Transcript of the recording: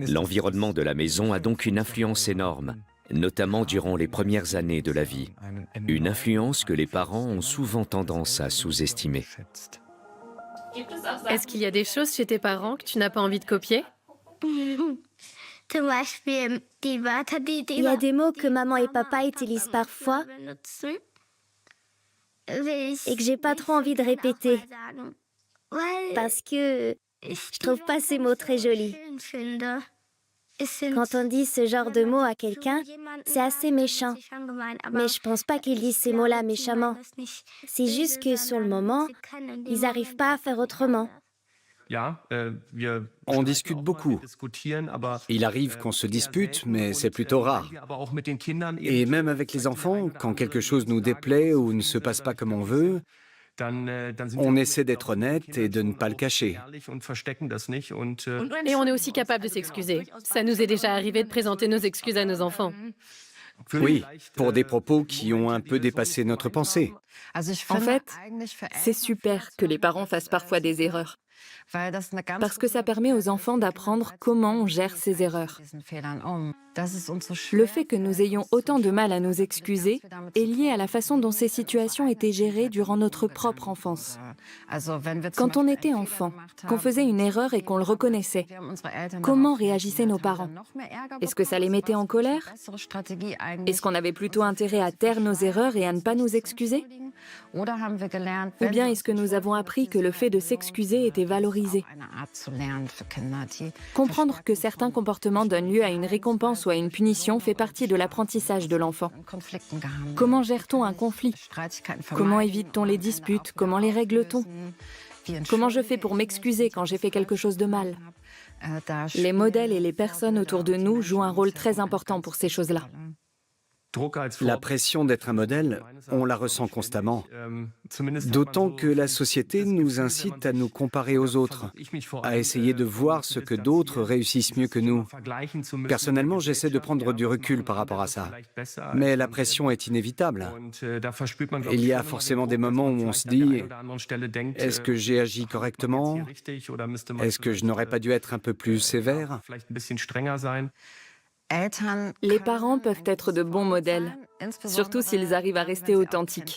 L'environnement de la maison a donc une influence énorme, notamment durant les premières années de la vie. Une influence que les parents ont souvent tendance à sous-estimer. Est-ce qu'il y a des choses chez tes parents que tu n'as pas envie de copier? Il y a des mots que maman et papa utilisent parfois et que j'ai pas trop envie de répéter parce que je trouve pas ces mots très jolis. Quand on dit ce genre de mots à quelqu'un, c'est assez méchant. Mais je pense pas qu'ils disent ces mots-là méchamment. C'est juste que sur le moment, ils n'arrivent pas à faire autrement. On discute beaucoup. Il arrive qu'on se dispute, mais c'est plutôt rare. Et même avec les enfants, quand quelque chose nous déplaît ou ne se passe pas comme on veut, on essaie d'être honnête et de ne pas le cacher. Et on est aussi capable de s'excuser. Ça nous est déjà arrivé de présenter nos excuses à nos enfants. Oui, pour des propos qui ont un peu dépassé notre pensée. En fait, c'est super que les parents fassent parfois des erreurs, parce que ça permet aux enfants d'apprendre comment on gère ces erreurs. Le fait que nous ayons autant de mal à nous excuser est lié à la façon dont ces situations étaient gérées durant notre propre enfance. Quand on était enfant, qu'on faisait une erreur et qu'on le reconnaissait, comment réagissaient nos parents? Est-ce que ça les mettait en colère? Est-ce qu'on avait plutôt intérêt à taire nos erreurs et à ne pas nous excuser? Ou bien est-ce que nous avons appris que le fait de s'excuser était valorisé? Comprendre que certains comportements donnent lieu à une récompense ou à une punition fait partie de l'apprentissage de l'enfant. Comment gère-t-on un conflit? Comment évite-t-on les disputes? Comment les règle-t-on? Comment je fais pour m'excuser quand j'ai fait quelque chose de mal? Les modèles et les personnes autour de nous jouent un rôle très important pour ces choses-là. La pression d'être un modèle, on la ressent constamment. D'autant que la société nous incite à nous comparer aux autres, à essayer de voir ce que d'autres réussissent mieux que nous. Personnellement, j'essaie de prendre du recul par rapport à ça. Mais la pression est inévitable. Il y a forcément des moments où on se dit « Est-ce que j'ai agi correctement? Est-ce que je n'aurais pas dû être un peu plus sévère ?» Les parents peuvent être de bons modèles, surtout s'ils arrivent à rester authentiques.